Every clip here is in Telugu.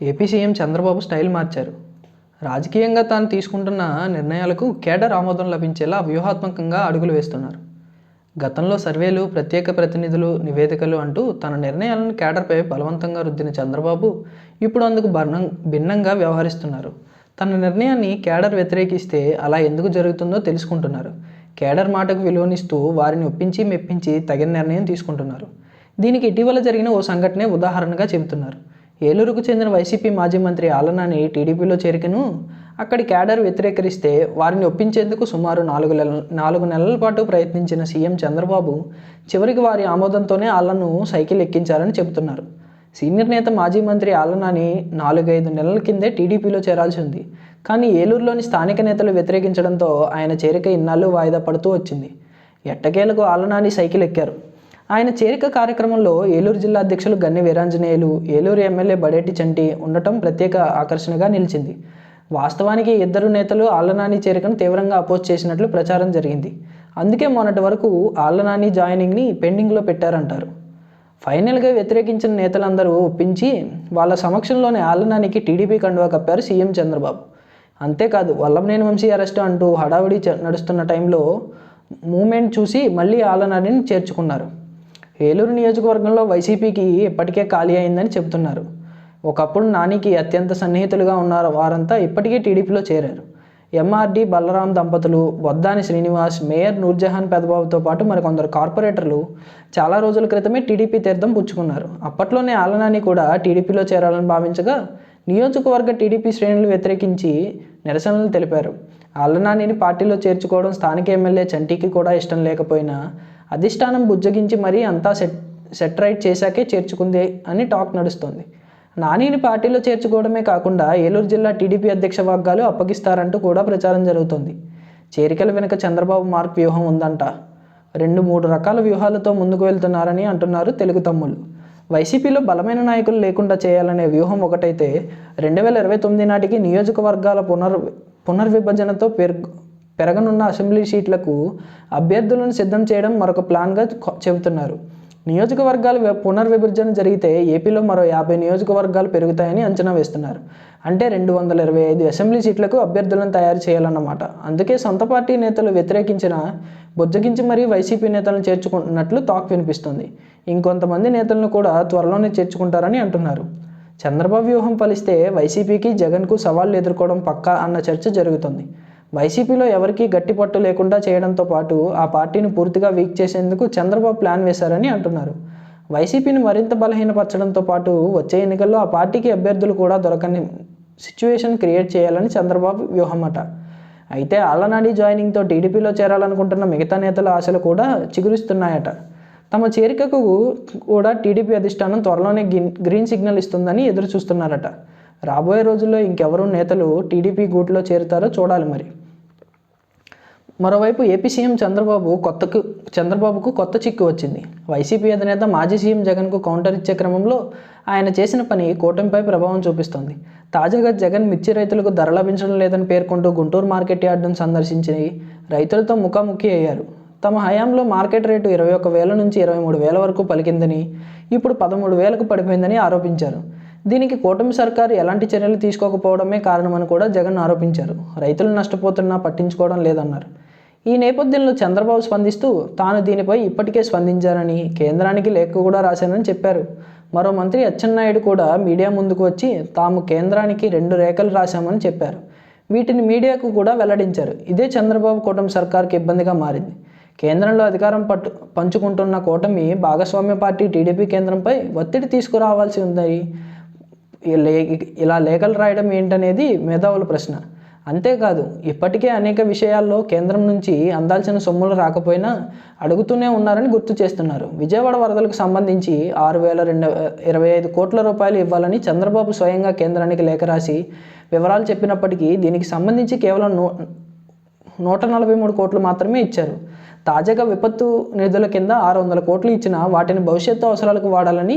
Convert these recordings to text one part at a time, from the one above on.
ఏపీ సీఎం చంద్రబాబు స్టైల్ మార్చారు. రాజకీయంగా తాను తీసుకుంటున్న నిర్ణయాలకు కేడర్ ఆమోదం లభించేలా వ్యూహాత్మకంగా అడుగులు వేస్తున్నారు. గతంలో సర్వేలు, ప్రత్యేక ప్రతినిధులు, నివేదికలు అంటూ తన నిర్ణయాలను కేడర్పై బలవంతంగా రుద్దిన చంద్రబాబు ఇప్పుడు అందుకు భిన్నంగా వ్యవహరిస్తున్నారు. తన నిర్ణయాన్ని కేడర్ వ్యతిరేకిస్తే అలా ఎందుకు జరుగుతుందో తెలుసుకుంటున్నారు. కేడర్ మాటకు విలువనిస్తూ వారిని ఒప్పించి మెప్పించి తగిన నిర్ణయం తీసుకుంటున్నారు. దీనికి ఇటీవల జరిగిన ఓ సంఘటనే ఉదాహరణగా చెబుతున్నారు. ఏలూరుకు చెందిన వైసీపీ మాజీ మంత్రి ఆళ్ల నాని టీడీపీలో చేరికను అక్కడి కేడర్ వ్యతిరేకరిస్తే వారిని ఒప్పించేందుకు సుమారు 4 నెలల పాటు ప్రయత్నించిన సీఎం చంద్రబాబు చివరికి వారి ఆమోదంతోనే ఆళ్లను సైకిల్ ఎక్కించారని చెబుతున్నారు. సీనియర్ నేత మాజీ మంత్రి ఆళ్ల నాని 4-5 నెలల కిందే టీడీపీలో చేరాల్సి ఉంది. కానీ ఏలూరులోని స్థానిక నేతలు వ్యతిరేకించడంతో ఆయన చేరిక ఇన్నాళ్ళు వాయిదా పడుతూ వచ్చింది. ఎట్టకేలకు ఆళ్ల నాని సైకిల్ ఎక్కారు. ఆయన చేరిక కార్యక్రమంలో ఏలూరు జిల్లా అధ్యక్షులు గన్నె వీరాంజనేయులు, ఏలూరు ఎమ్మెల్యే బడేటి చంటి ఉండటం ప్రత్యేక ఆకర్షణగా నిలిచింది. వాస్తవానికి ఇద్దరు నేతలు ఆళ్ల నాని చేరికను తీవ్రంగా అపోజ్ చేసినట్లు ప్రచారం జరిగింది. అందుకే మొన్నటి వరకు ఆళ్ల నాని జాయినింగ్ని పెండింగ్లో పెట్టారంటారు. ఫైనల్గా వ్యతిరేకించిన నేతలందరూ ఒప్పించి వాళ్ళ సమక్షంలోనే ఆళ్ల నానికి టీడీపీ కండువా కప్పారు సీఎం చంద్రబాబు. అంతేకాదు, వల్లభనేని వంశీ అరెస్టు అంటూ హడావిడి నడుస్తున్న టైంలో మూమెంట్ చూసి మళ్ళీ ఆళ్ల నానిని చేర్చుకున్నారు. ఏలూరు నియోజకవర్గంలో వైసీపీకి ఇప్పటికే ఖాళీ అయిందని చెబుతున్నారు. ఒకప్పుడు నానికి అత్యంత సన్నిహితులుగా ఉన్న వారంతా ఇప్పటికే టీడీపీలో చేరారు. ఎంఆర్డి బలరాం దంపతులు, బొద్దాని శ్రీనివాస్, మేయర్ నూర్జహాన్ పెదబాబుతో పాటు మరికొందరు కార్పొరేటర్లు చాలా రోజుల క్రితమే టీడీపీ తీర్థం పుచ్చుకున్నారు. అప్పట్లోనే ఆళ్ల నాని కూడా టీడీపీలో చేరాలని భావించగా నియోజకవర్గ టీడీపీ శ్రేణులు వ్యతిరేకించి నిరసనలు తెలిపారు. ఆళ్ల నానిని పార్టీలో చేర్చుకోవడం స్థానిక ఎమ్మెల్యే చంటికి కూడా ఇష్టం లేకపోయినా అధిష్టానం బుజ్జగించి మరీ అంతా సెట్ రైట్ చేశాకే చేర్చుకుంది అని టాక్ నడుస్తోంది. నానిని పార్టీలో చేర్చుకోవడమే కాకుండా ఏలూరు జిల్లా టీడీపీ అధ్యక్ష వర్గాలు అప్పగిస్తారంటూ కూడా ప్రచారం జరుగుతోంది. చేరికల వెనుక చంద్రబాబు మార్క్ వ్యూహం ఉందంట. 2-3 రకాల వ్యూహాలతో ముందుకు వెళ్తున్నారని అంటున్నారు తెలుగు తమ్ముళ్ళు. వైసీపీలో బలమైన నాయకులు లేకుండా చేయాలనే వ్యూహం ఒకటైతే 2029 నాటికి నియోజకవర్గాల పునర్విభజనతో పెరగనున్న అసెంబ్లీ సీట్లకు అభ్యర్థులను సిద్ధం చేయడం మరొక ప్లాన్గా చెబుతున్నారు. నియోజకవర్గాల పునర్విభజన జరిగితే ఏపీలో మరో 50 నియోజకవర్గాలు పెరుగుతాయని అంచనా వేస్తున్నారు. అంటే 225 అసెంబ్లీ సీట్లకు అభ్యర్థులను తయారు చేయాలన్నమాట. అందుకే సొంత పార్టీ నేతలు వ్యతిరేకించిన బుజ్జగించి మరీ వైసీపీ నేతలను చేర్చుకుంటున్నట్లు టాక్ వినిపిస్తుంది. ఇంకొంతమంది నేతలను కూడా త్వరలోనే చేర్చుకుంటారని అంటున్నారు. చంద్రబాబు వ్యూహం ఫలిస్తే వైసీపీకి, జగన్కు సవాళ్లు ఎదుర్కోవడం పక్కా అన్న చర్చ జరుగుతుంది. వైసీపీలో ఎవరికీ గట్టి పట్టు లేకుండా చేయడంతో పాటు ఆ పార్టీని పూర్తిగా వీక్ చేసేందుకు చంద్రబాబు ప్లాన్ వేశారని అంటున్నారు. వైసీపీని మరింత బలహీనపరచడంతో పాటు వచ్చే ఎన్నికల్లో ఆ పార్టీకి అభ్యర్థులు కూడా దొరకని సిచ్యువేషన్ క్రియేట్ చేయాలని చంద్రబాబు వ్యూహమట. అయితే ఆళ్ల నాని జాయినింగ్తో టీడీపీలో చేరాలనుకుంటున్న మిగతా నేతల ఆశలు కూడా చిగురిస్తున్నాయట. తమ చేరికకు కూడా టీడీపీ అధిష్టానం త్వరలోనే గ్రీన్ సిగ్నల్ ఇస్తుందని ఎదురు చూస్తున్నారట. రాబోయే రోజుల్లో ఇంకెవరు నేతలు టీడీపీ గూట్లో చేరుతారో చూడాలి మరి. మరోవైపు ఏపీ సీఎం చంద్రబాబుకు కొత్త చిక్కు వచ్చింది. వైసీపీ అధినేత మాజీ సీఎం జగన్కు కౌంటర్ ఇచ్చే క్రమంలో ఆయన చేసిన పని కూటమిపై ప్రభావం చూపిస్తోంది. తాజాగా జగన్ మిర్చి రైతులకు ధర లభించడం లేదని పేర్కొంటూ గుంటూరు మార్కెట్ యార్డును సందర్శించి రైతులతో ముఖాముఖి అయ్యారు. తమ హయాంలో మార్కెట్ రేటు 21,000 నుంచి 23,000 వరకు పలికిందని, ఇప్పుడు 13,000కు పడిపోయిందని ఆరోపించారు. దీనికి కూటమి సర్కారు ఎలాంటి చర్యలు తీసుకోకపోవడమే కారణమని కూడా జగన్ ఆరోపించారు. రైతులు నష్టపోతున్నా పట్టించుకోవడం లేదన్నారు. ఈ నేపథ్యంలో చంద్రబాబు స్పందిస్తూ తాను దీనిపై ఇప్పటికే స్పందించానని, కేంద్రానికి లేఖ కూడా రాశానని చెప్పారు. మరో మంత్రి అచ్చెన్నాయుడు కూడా మీడియా ముందుకు వచ్చి తాము కేంద్రానికి 2 లేఖలు రాశామని చెప్పారు. వీటిని మీడియాకు కూడా వెల్లడించారు. ఇదే చంద్రబాబు కూటమి సర్కారుకి ఇబ్బందిగా మారింది. కేంద్రంలో అధికారం పంచుకుంటున్న కూటమి భాగస్వామ్య పార్టీ టీడీపీ కేంద్రంపై ఒత్తిడి తీసుకురావాల్సి ఉందని, ఇలా లేఖలు రాయడం ఏంటనేది మేధావుల ప్రశ్న. అంతేకాదు, ఇప్పటికే అనేక విషయాల్లో కేంద్రం నుంచి అందాల్సిన సొమ్ములు రాకపోయినా అడుగుతూనే ఉన్నారని గుర్తు చేస్తున్నారు. విజయవాడ వరదలకు సంబంధించి 6,025 కోట్ల రూపాయలు ఇవ్వాలని చంద్రబాబు స్వయంగా కేంద్రానికి లేఖ రాసి వివరాలు చెప్పినప్పటికీ దీనికి సంబంధించి కేవలం 143 కోట్లు మాత్రమే ఇచ్చారు. తాజాగా విపత్తు నిధుల కింద 600 కోట్లు ఇచ్చినా వాటిని భవిష్యత్తు అవసరాలకు వాడాలని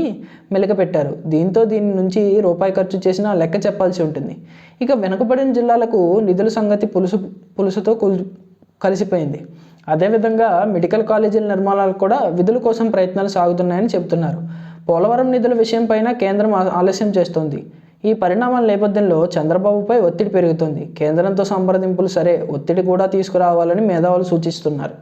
మెలికపెట్టారు. దీంతో దీని నుంచి రూపాయి ఖర్చు చేసినా లెక్క చెప్పాల్సి ఉంటుంది. ఇక వెనుకబడిన జిల్లాలకు నిధుల సంగతి పులుసుతో కలిసిపోయింది. అదేవిధంగా మెడికల్ కాలేజీల నిర్మాణాలకు కూడా విధుల కోసం ప్రయత్నాలు సాగుతున్నాయని చెబుతున్నారు. పోలవరం నిధుల విషయంపైన కేంద్రం ఆలస్యం చేస్తోంది. ఈ పరిణామాల నేపథ్యంలో చంద్రబాబుపై ఒత్తిడి పెరుగుతోంది. కేంద్రంతో సంప్రదింపులు సరే, ఒత్తిడి కూడా తీసుకురావాలని మేధావులు సూచిస్తున్నారు.